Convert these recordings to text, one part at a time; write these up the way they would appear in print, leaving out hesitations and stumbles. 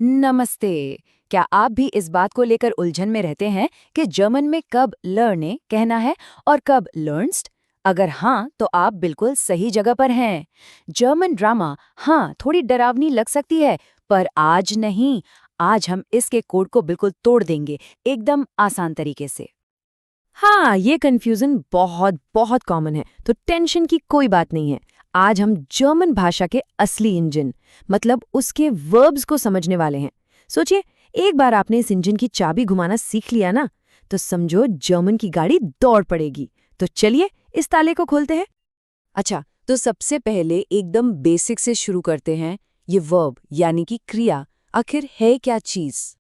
नमस्ते। क्या आप भी इस बात को लेकर उलझन में रहते हैं कि जर्मन में कब लर्ने कहना है और कब लर्न्स्ट? अगर हाँ, तो आप बिल्कुल सही जगह पर हैं। जर्मन ड्रामा हाँ थोड़ी डरावनी लग सकती है, पर आज नहीं। आज हम इसके कोड को बिल्कुल तोड़ देंगे, एकदम आसान तरीके से। हाँ, ये कंफ्यूजन बहुत बहुत कॉमन है, तो टेंशन की कोई बात नहीं है। आज हम जर्मन भाषा के असली इंजन, मतलब उसके वर्ब्स को समझने वाले हैं। सोचिए, एक बार आपने इस इंजन की चाबी घुमाना सीख लिया ना, तो समझो जर्मन की गाड़ी दौड़ पड़ेगी। तो चलिए इस ताले को खोलते हैं। अच्छा, तो सबसे पहले एकदम बेसिक से शुरू करते हैं। ये वर्ब यानी कि क्रिया आखिर है क्या चीज?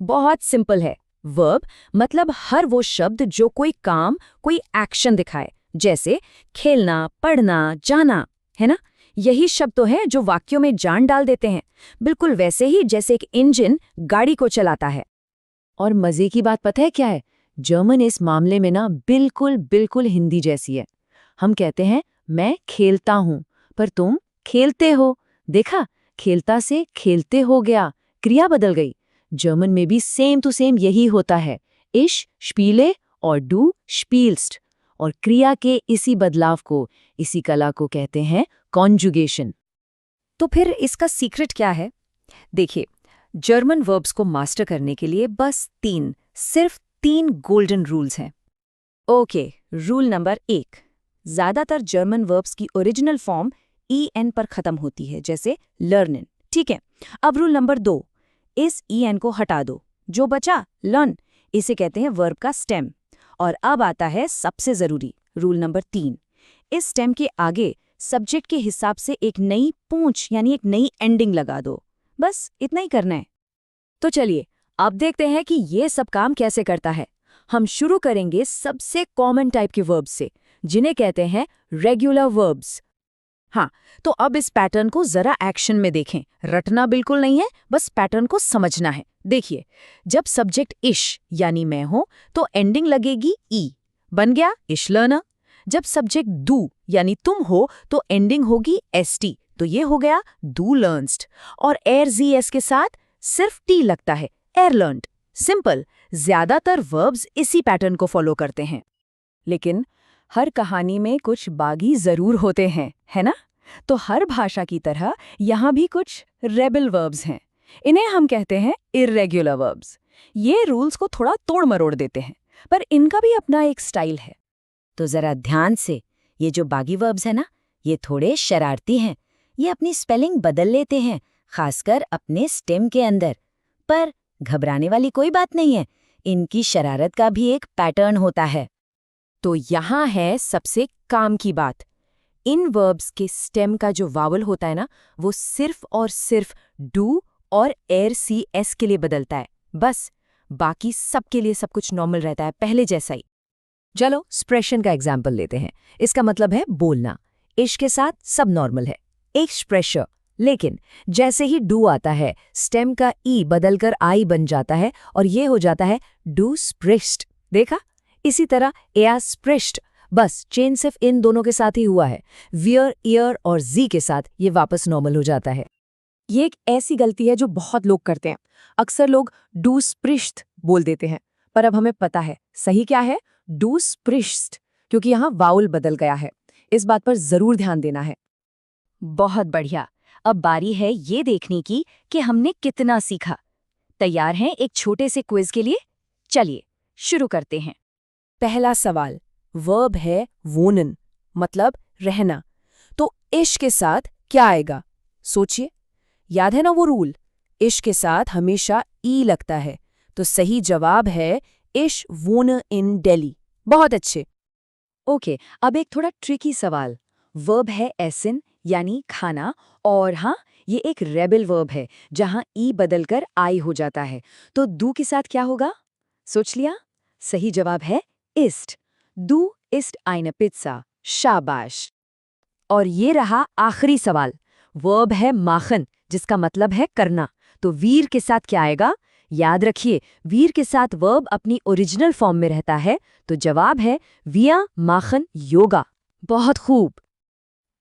बहुत सिंपल है। वर्ब मतलब हर वो शब्द जो कोई काम, कोई एक्शन दिखाए, जैसे खेलना, पढ़ना, जाना, है ना? यही शब्द तो है जो वाक्यों में जान डाल देते हैं, बिल्कुल वैसे ही जैसे एक इंजन गाड़ी को चलाता है। और मजे की बात पता है क्या है? जर्मन इस मामले में ना बिल्कुल बिल्कुल हिंदी जैसी है। हम कहते हैं मैं खेलता हूँ, पर तुम खेलते हो। देखा, खेलता से खेलते हो गया, क्रिया बदल गई। जर्मन में भी सेम टू सेम यही होता है। इश स्पीले और डू स्पील्स्ट। और क्रिया के इसी बदलाव को, इसी कला को कहते हैं कॉन्जुगेशन। तो फिर इसका सीक्रेट क्या है? देखिए, जर्मन वर्ब्स को मास्टर करने के लिए बस सिर्फ तीन गोल्डन रूल्स हैं। Okay, rule number 1। ज्यादातर जर्मन वर्ब्स की ओरिजिनल फॉर्म en पर खत्म होती है, जैसे लर्नन। ठीक है। अब रूल नंबर 2, इस en को हटा दो। जो बचा लर्न, इसे कहते हैं वर्ब का स्टेम। और अब आता है सबसे जरूरी रूल नंबर 3। इस स्टेम के आगे सब्जेक्ट के हिसाब से एक नई पूंछ यानी एक नई एंडिंग लगा दो। बस इतना ही करना है। तो चलिए अब देखते हैं कि ये सब काम कैसे करता है। हम शुरू करेंगे सबसे कॉमन टाइप के वर्ब्स से, जिन्हें कहते हैं रेगुलर वर्ब्स। हाँ, तो अब इस पैटर्न को जरा एक्शन में देखें। रटना बिल्कुल नहीं है, बस पैटर्न को समझना है। देखिए, जब सब्जेक्ट इश यानी मैं हूं, तो एंडिंग लगेगी ई, बन गया इश लर्नर। जब सब्जेक्ट दू यानी तुम हो, तो एंडिंग होगी एसटी, तो ये हो गया दू लर्न्स्ट। और एर जी एस के साथ सिर्फ टी लगता है, एर लर्न्ड। सिंपल। ज्यादातर वर्ब्स इसी पैटर्न को फॉलो करते हैं। लेकिन हर कहानी में कुछ बागी जरूर होते हैं, है ना? तो हर भाषा की तरह यहाँ भी कुछ रेबल वर्ब्स हैं। इन्हें हम कहते हैं इर्रेगुलर वर्ब्स। ये रूल्स को थोड़ा तोड़ मरोड़ देते हैं, पर इनका भी अपना एक स्टाइल है। तो जरा ध्यान से, ये जो बागी वर्ब्स है ना, ये थोड़े शरारती हैं। ये अपनी स्पेलिंग बदल लेते हैं, खासकर अपने स्टेम के अंदर। पर घबराने वाली कोई बात नहीं है, इनकी शरारत का भी एक पैटर्न होता है। तो यहाँ है सबसे काम की बात। इन वर्ब्स के स्टेम का जो वावल होता है ना, वो सिर्फ और सिर्फ डू और एर सी एस के लिए बदलता है, बस। बाकी सबके लिए सब कुछ नॉर्मल रहता है, पहले जैसा ही। चलो एक्सप्रेशन का एग्जाम्पल लेते हैं। इसका मतलब है बोलना। इश के साथ सब नॉर्मल है, एक्सप्रेशर। लेकिन जैसे ही डू आता है, स्टेम का ई बदलकर आई बन जाता है और ये हो जाता है डू स्प्रिस्ट। देखा? इसी तरह एया स्प्रिस्ट, बस चेंज सिर्फ इन दोनों के साथ ही हुआ है। वियर, ईयर और जी के साथ ये वापस नॉर्मल हो जाता है। ये एक ऐसी गलती है जो बहुत लोग करते हैं। अक्सर लोग डू स्प्रिश्ट बोल देते हैं, पर अब हमें पता है सही क्या है, डू स्प्रिश्ट, क्योंकि यहाँ वाउल बदल गया है। इस बात पर जरूर ध्यान देना है। बहुत बढ़िया। अब बारी है ये देखने की कि हमने कितना सीखा। तैयार हैं एक छोटे से क्विज के लिए? चलिए शुरू करते हैं। पहला सवाल, वर्ब है वोनन, मतलब रहना। तो इश के साथ क्या आएगा? सोचिए। याद है ना वो रूल, इश के साथ हमेशा ई लगता है। तो सही जवाब है इश वोन इन दिल्ली। बहुत अच्छे। ओके, अब एक थोड़ा ट्रिकी सवाल। वर्ब है एसिन यानी खाना, और हाँ, ये एक रेबल वर्ब है जहां ई बदलकर आई हो जाता है। तो दू के साथ क्या होगा? सोच लिया? सही जवाब है इस्ट। दू इस्ट eine पिज्जा। शाबाश। और ये रहा आखिरी सवाल। वर्ब है माखन, जिसका मतलब है करना। तो वीर के साथ क्या आएगा? याद रखिए, वीर के साथ वर्ब अपनी ओरिजिनल फॉर्म में रहता है, तो जवाब है विया माखन योगा। बहुत खूब।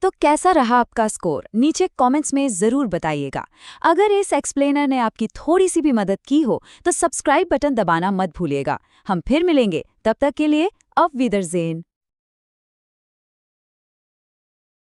तो कैसा रहा आपका स्कोर नीचे कमेंट्स में ज़रूर बताइएगा। अगर इस एक्सप्लेनर ने आपकी थोड़ी सी भी मदद की हो तो सब्सक्राइब बटन दबाना मत भूलिएगा। हम फिर मिलेंगे, तब तक के लिए auf Wiedersehen।